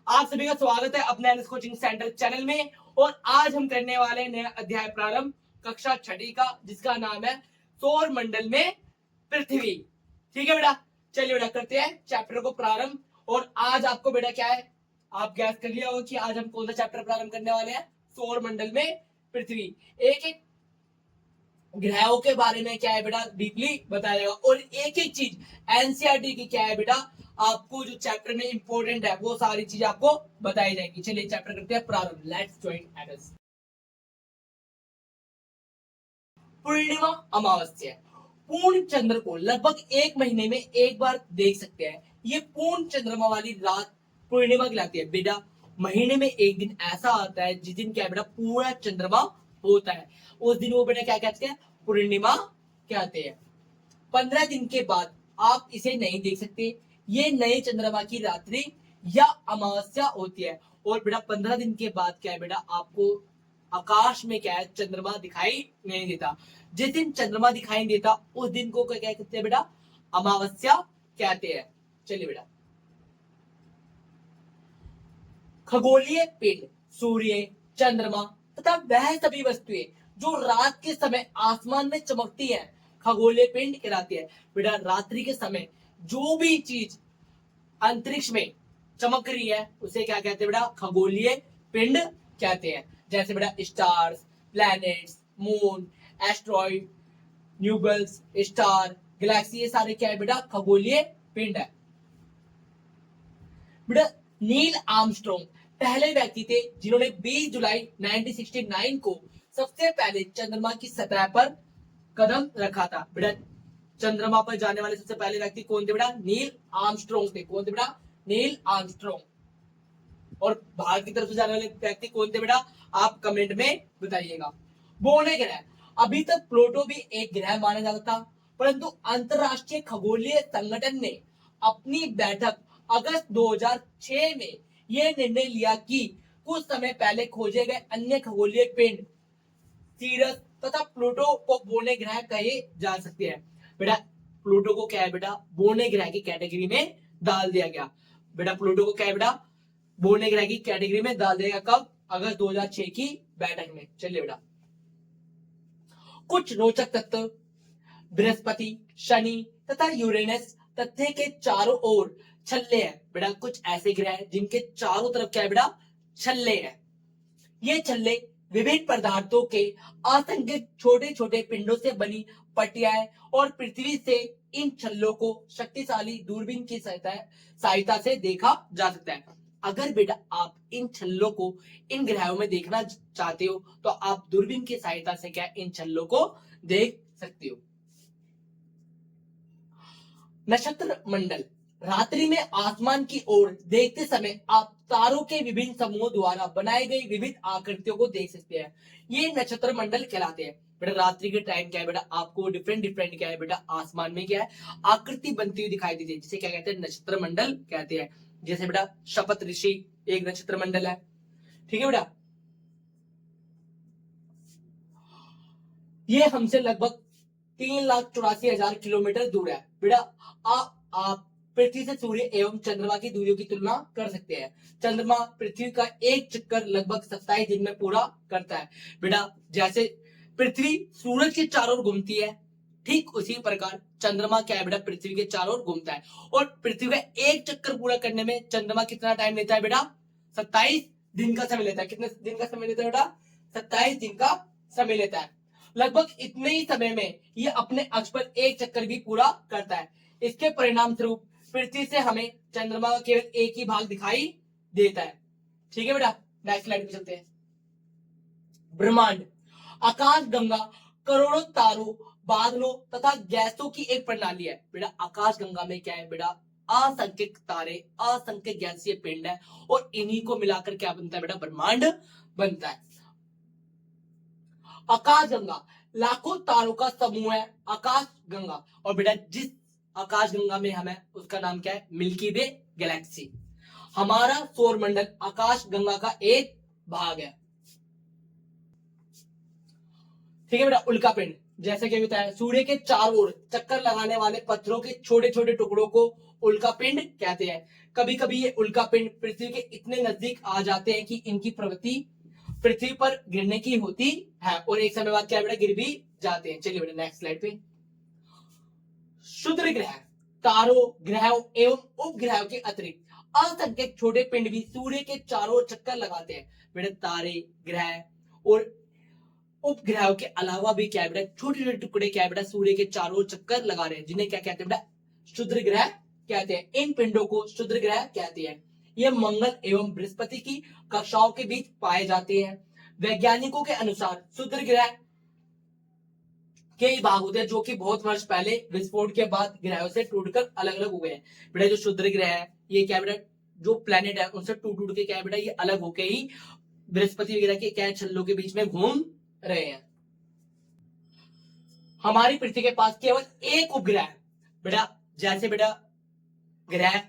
आप सभी का स्वागत है अपने एनएस कोचिंग सेंटर चैनल में। और आज हम करने वाले हैं नया अध्याय प्रारंभ कक्षा छठी का, जिसका नाम है सौर मंडल में पृथ्वी। ठीक है बेटा, चलिए बेटा करते हैं चैप्टर को प्रारंभ। और आज आपको बेटा क्या है, आप गैस कर लिया होगा कि आज हम कौन सा चैप्टर प्रारंभ करने वाले हैं। सौर मंडल में पृथ्वी, एक एक ग्रहों के बारे में क्या है बेटा डीपली बताया जाएगा। और एक एक चीज एनसीईआरटी की क्या है बेटा, आपको जो चैप्टर में इंपॉर्टेंट है वो सारी चीज आपको बताई जाएगी। चलिए चैप्टर करते हैं प्रारंभ। Let's join AIDS. पूर्णिमा अमावस्या, पूर्ण चंद्र को लगभग एक महीने में एक बार देख सकते हैं। ये पूर्ण चंद्रमा वाली रात पूर्णिमा कहलाती है बेटा। महीने में एक दिन ऐसा आता है जिस दिन क्या है बेटा पूरा चंद्रमा होता है, उस दिन वो बेटा क्या कहते हैं, पूर्णिमा कहते हैं। 15 दिन के बाद आप इसे नहीं देख सकते। ये नए चंद्रमा की रात्रि या अमावस्या होती है। और बेटा 15 दिन के बाद क्या है बेटा, आपको आकाश में क्या है चंद्रमा दिखाई नहीं देता। जिस दिन चंद्रमा दिखाई नहीं देता उस दिन को क्या कहते हैं बेटा, अमावस्या कहते हैं। चलिए बेटा, खगोलीय पिंड सूर्य, चंद्रमा तथा वह सभी वस्तुएं जो रात के समय आसमान में चमकती हैं खगोलीय पिंड कहलाती है। बेटा रात्रि के समय जो भी चीज अंतरिक्ष में चमक रही है उसे क्या कहते हैं बेटा, खगोलीय पिंड कहते हैं। जैसे बेटा stars, planets, moon, asteroid, nebulas, star, galaxy, ये सारे क्या है बेटा, खगोलीय पिंड है। बेटा नील आर्मस्ट्रॉन्ग पहले व्यक्ति थे जिन्होंने 20 जुलाई 1969 को सबसे पहले चंद्रमा की सतह पर कदम रखा था। बेटा चंद्रमा पर जाने वाले सबसे पहले व्यक्ति कौन थे बेटा, नील आर्मस्ट्रॉन्ग थे। कौन थे बेटा, नील आर्मस्ट्रॉन्ग। और भारत की तरफ से जाने वाले व्यक्ति कौन थे बेटा, आप कमेंट में बताइएगा। बोने ग्रह, अभी तक प्लूटो भी एक ग्रह माना जाता था, परंतु अंतरराष्ट्रीय खगोलीय संगठन ने अपनी बैठक अगस्त 2006 में यह निर्णय लिया कि कुछ समय पहले खोजे गए अन्य खगोलीय पिंड सीरस तथा प्लूटो को बोने ग्रह कहे जा सकते हैं। बेटा प्लूटो को क्या है बेटा, बोने ग्रह की कैटेगरी में डाल दिया गया। बेटा प्लूटो को क्या है बेटा, बोने ग्रह की कैटेगरी में डाल दिया गया। कब, अगस्त 2006 की बैठक में। चलिए बेटा, कुछ रोचक तथ्य। बृहस्पति, शनि तथा यूरेनस तथ्य के चारों ओर छल्ले हैं। बेटा कुछ ऐसे ग्रह हैं जिनके चारों तरफ क्या है बेटा, छल्ले हैं। ये छल्ले विभिन्न पदार्थों के असंख्य छोटे छोटे पिंडों से बनी पट्टियां हैं। और पृथ्वी से इन छल्लों को शक्तिशाली दूरबीन की सहायता से देखा जा सकता है। अगर बेटा आप इन छल्लों को इन ग्रहों में देखना चाहते हो तो आप दूरबीन की सहायता से क्या इन छल्लों को देख सकते हो। नक्षत्र मंडल, रात्रि में आसमान की ओर देखते समय आप तारों के विभिन्न समूहों द्वारा बनाई गई विविध आकृतियों को देख सकते हैं। ये नक्षत्र मंडल कहलाते हैं। बेटा रात्रि के टाइम क्या है बेटा, आपको डिफरेंट डिफरेंट क्या है बेटा, आसमान में क्या है आकृति बनती हुई दिखाई देती है, जिसे क्या कहते हैं, नक्षत्र मंडल कहते हैं। जैसे बेटा शपथ ऋषि एक नक्षत्र मंडल है। ठीक है बेटा, ये हमसे लगभग 3,84,000 किलोमीटर दूर है। बेटा आप पृथ्वी से सूर्य एवं चंद्रमा की दूरियों की तुलना कर सकते हैं। चंद्रमा पृथ्वी का एक चक्कर लगभग 27 दिन में पूरा करता है। बेटा जैसे पृथ्वी सूरज के चारों ओर घूमती है, ठीक उसी प्रकार चंद्रमा क्या है बेटा, पृथ्वी के चारों ओर घूमता है। और पृथ्वी का एक चक्कर पूरा करने में चंद्रमा कितना टाइम लेता है बेटा, 27 दिन का समय लेता है। कितने दिन का समय लेता है बेटा, 27 दिन का समय लेता है। लगभग इतने ही समय में ये अपने अक्ष पर एक चक्कर भी पूरा करता है। इसके परिणाम स्वरूप पृथ्वी से हमें चंद्रमा का केवल एक ही भाग दिखाई देता है। ठीक है बेटा, नेक्स्ट स्लाइड पे चलते हैं। ब्रह्मांड, आकाश गंगा करोड़ों तारों, बादलों तथा गैसों की एक प्रणाली है। बेटा आकाश गंगा में क्या है बेटा, असंख्य तारे, असंख्य गैसीय पिंड है। और इन्हीं को मिलाकर क्या बनता है बेटा, ब्रह्मांड बनता है। आकाश गंगा लाखों तारों का समूह है, आकाश गंगा। और बेटा जिस आकाश गंगा में हमें, उसका नाम क्या है, मिल्की वे गैलेक्सी। हमारा सौर मंडल आकाश गंगा का एक भाग है। ठीक है बेटा, उल्का पिंड, जैसे कि बताया सूर्य के चारों ओर चक्कर लगाने वाले पत्थरों के छोटे छोटे टुकड़ों को उल्कापिंड कहते हैं। कभी कभी ये उल्कापिंड पृथ्वी के इतने नजदीक आ जाते हैं कि इनकी प्रवृत्ति पृथ्वी पर गिरने की होती है और एक समय बाद क्या बेटा गिर भी जाते हैं। चलिए बेटा नेक्स्ट स्लाइड पे। क्षुद्र ग्रह, तारों, ग्रहों एवं उपग्रहों के अतिरिक्त असंख्य छोटे पिंड भी सूर्य के चारों ओर चक्कर लगाते हैं। बेटा तारे, ग्रह और उपग्रहों के अलावा भी क्या है बेटा छोटे छोटे टुकड़े क्या है बेटा सूर्य के चारों ओर चक्कर लगा रहे हैं, जिन्हें क्या कहते हैं बेटा क्षुद्र ग्रह कहते हैं। इन पिंडों को क्षुद्र ग्रह कहते हैं। ये मंगल एवं बृहस्पति की कक्षाओं के बीच पाए जाते हैं। वैज्ञानिकों के अनुसार क्षुद्र ग्रह के भाग होते हैं जो कि बहुत वर्ष पहले विस्फोट के बाद ग्रहों से टूटकर अलग अलग हुए हैं। बेटा जो क्षुद्र ग्रह है ये क्या बेटा जो प्लेनेट है उनसे टूट टूट के क्या है बेटा ये अलग होके ही बृहस्पति वगैरह के क्या छल्लों के बीच में घूम रहे हैं। हमारी पृथ्वी के पास केवल एक उपग्रह है। बेटा जैसे बेटा ग्रह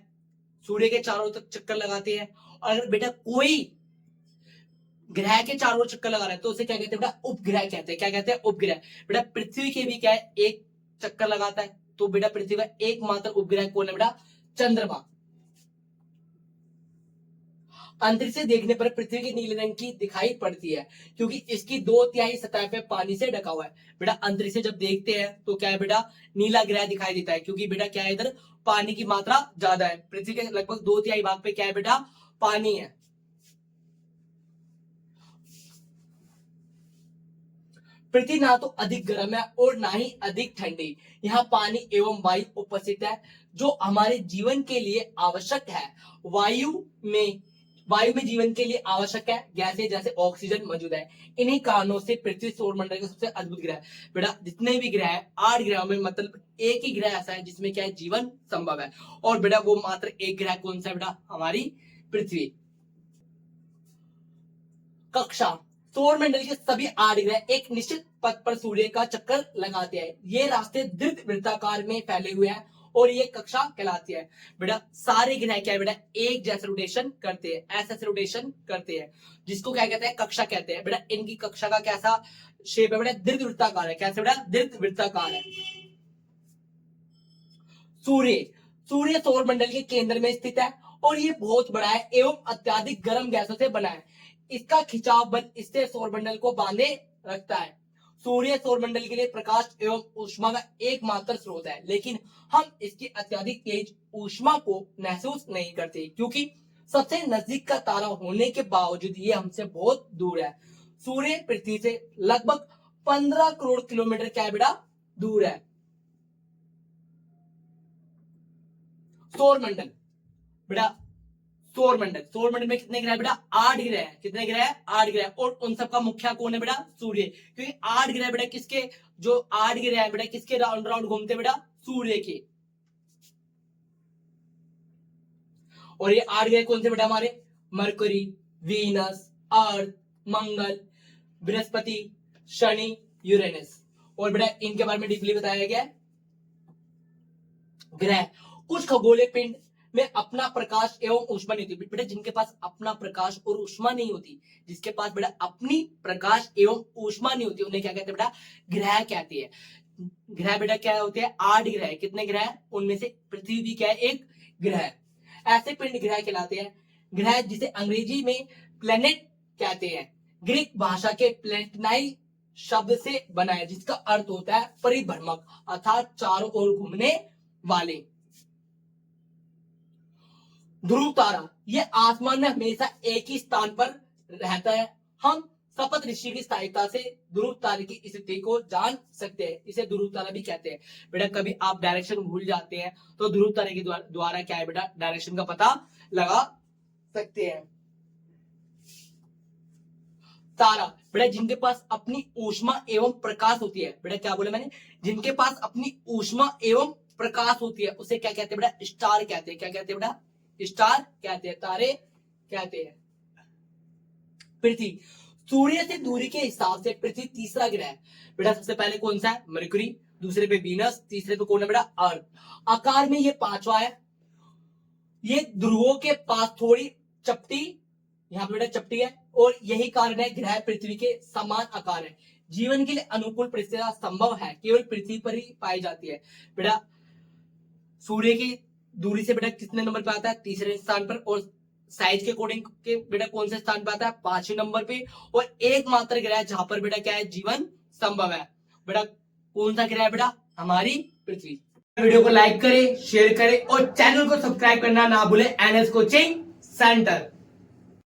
सूर्य के चारों तक चक्कर लगाते हैं और अगर बेटा कोई ग्रह के चारों ओर चक्कर लगा रहा है तो उसे क्या कहते हैं बेटा उपग्रह कहते हैं। क्या कहते हैं उपग्रह। बेटा पृथ्वी के भी क्या है एक चक्कर लगाता है तो बेटा पृथ्वी का एकमात्र उपग्रह कौन है बेटा चंद्रमा। अंतरिक्ष से देखने पर पृथ्वी की नीले रंग की दिखाई पड़ती है क्योंकि इसकी 2/3 सतह पे पानी से ढका हुआ है। बेटा अंतरिक्ष से जब देखते हैं तो क्या है बेटा नीला ग्रह दिखाई देता है क्योंकि बेटा क्या है इधर पानी की मात्रा ज्यादा है। पृथ्वी के लगभग 2/3 भाग पे क्या है बेटा पानी है। पृथ्वी ना तो अधिक गर्म है और ना ही अधिक ठंडी। यहाँ पानी एवं वायु उपस्थित है जो हमारे जीवन के लिए आवश्यक है। वायु में जीवन के लिए आवश्यक है गैसें जैसे ऑक्सीजन मौजूद है। इन्हीं कारणों से पृथ्वी सौरमंडल का सबसे अद्भुत ग्रह है। बेटा जितने भी ग्रह है 8 ग्रहों में मतलब एक ही ग्रह ऐसा है जिसमें क्या है जीवन संभव है और बेटा वो मात्र एक ग्रह कौन सा है बेटा हमारी पृथ्वी। कक्षा सौरमंडल के सभी 8 ग्रह एक निश्चित पथ पर सूर्य का चक्कर लगाते हैं। ये रास्ते दीर्घ वृत्ताकार में फैले हुए हैं और ये कक्षा कहलाती है। बेटा सारे ग्रह क्या है बेटा एक जैसे रोटेशन करते हैं, ऐसे रोटेशन करते हैं जिसको क्या कहते हैं कक्षा कहते हैं। बेटा इनकी कक्षा का कैसा शेप है बेटा दीर्घ वृत्ताकार है। कैसे बेटा दीर्घ वृत्ताकार है। सूर्य सूर्य सौरमंडल के केंद्र में स्थित है और ये बहुत बड़ा है एवं अत्यधिक गर्म गैसों से बना है। इसका खिंचाव बल इससे सौरमंडल को बांधे रखता है। सूर्य सौरमंडल के लिए प्रकाश एवं ऊष्मा का एकमात्र स्रोत है लेकिन हम इसकी अत्यधिक तेज ऊष्मा को महसूस नहीं करते क्योंकि सबसे नजदीक का तारा होने के बावजूद ये हमसे बहुत दूर है। सूर्य पृथ्वी से लगभग 15 करोड़ किलोमीटर क्या है बेटा दूर है। सौरमंडल बेटा सौरमंडल में कितने ग्रह बेटा 8 ग्रह है। कितने ग्रह 8 ग्रह और उन सबका मुखिया कौन है बेटा सूर्य। क्योंकि 8 ग्रह बेटा किसके जो 8 ग्रह है बेटा किसके राउंड राउंड घूमते बेटा सूर्य के। और ये 8 ग्रह कौन से बेटा हमारे मरकरी, वीनस, अर्थ, मंगल, बृहस्पति, शनि, यूरेनस। और बेटा इनके बारे में डीपली बताया गया है। ग्रह कुछ खगोलीय पिंड में अपना प्रकाश एवं ऊष्मा नहीं होती। बेटा जिनके पास अपना प्रकाश और ऊष्मा नहीं होती, जिसके पास बेटा अपनी प्रकाश एवं ऊष्मा नहीं होती उन्हें क्या कहते हैं बेटा ग्रह कहते हैं। ग्रह बेटा क्या होते हैं 8 ग्रह। कितने ग्रह उनमें से पृथ्वी भी क्या है एक ग्रह। ऐसे पिंड ग्रह कहलाते हैं। ग्रह जिसे अंग्रेजी में प्लेनेट कहते हैं ग्रीक भाषा के प्लेनेटाई शब्द से बना है जिसका अर्थ होता है परिभ्रमक अर्थात चारों ओर घूमने वाले। ध्रुव तारा ये आसमान में हमेशा एक ही स्थान पर रहता है। हम सपत ऋषि की सहायता से ध्रुव तारे की स्थिति को जान सकते हैं। इसे ध्रुव तारा भी कहते हैं। बेटा कभी आप डायरेक्शन भूल जाते हैं तो ध्रुव तारे के द्वारा क्या है बेटा डायरेक्शन का पता लगा सकते हैं। तारा बेटा जिनके पास अपनी ऊष्मा एवं प्रकाश होती है। बेटा क्या बोला मैंने जिनके पास अपनी ऊष्मा एवं प्रकाश होती है उसे क्या कहते हैं बेटा स्टार कहते हैं। क्या कहते हैं बेटा स्टार कहते हैं, तारे कहते हैं। पृथ्वी सूर्य से दूरी के हिसाब से पृथ्वी तीसरा ग्रह है। बेटा सबसे पहले कौन सा है मरकरी, दूसरे पे वीनस, तीसरे पे कौन है बेटा अर्थ। आकार में ये पांचवा है। ये ध्रुवों के पास थोड़ी चपटी यहाँ पे बेटा चपटी है और यही कारण है ग्रह पृथ्वी के समान आकार है। जीवन के लिए अनुकूल परिस्थितियां संभव है केवल पृथ्वी पर ही पाई जाती है। बेटा सूर्य की दूरी से बेटा कितने नंबर पे आता है? तीसरे स्थान पर। और साइज के अकॉर्डिंग के बेटा कौन से स्थान पे आता है? 5वें नंबर पे। और एकमात्र ग्रह है जहां पर बेटा क्या है? जीवन संभव है। बेटा कौन सा ग्रह है बेटा? हमारी पृथ्वी। वीडियो को लाइक करें, शेयर करें और चैनल को सब्सक्राइब करना ना भूलें। NS coaching centre.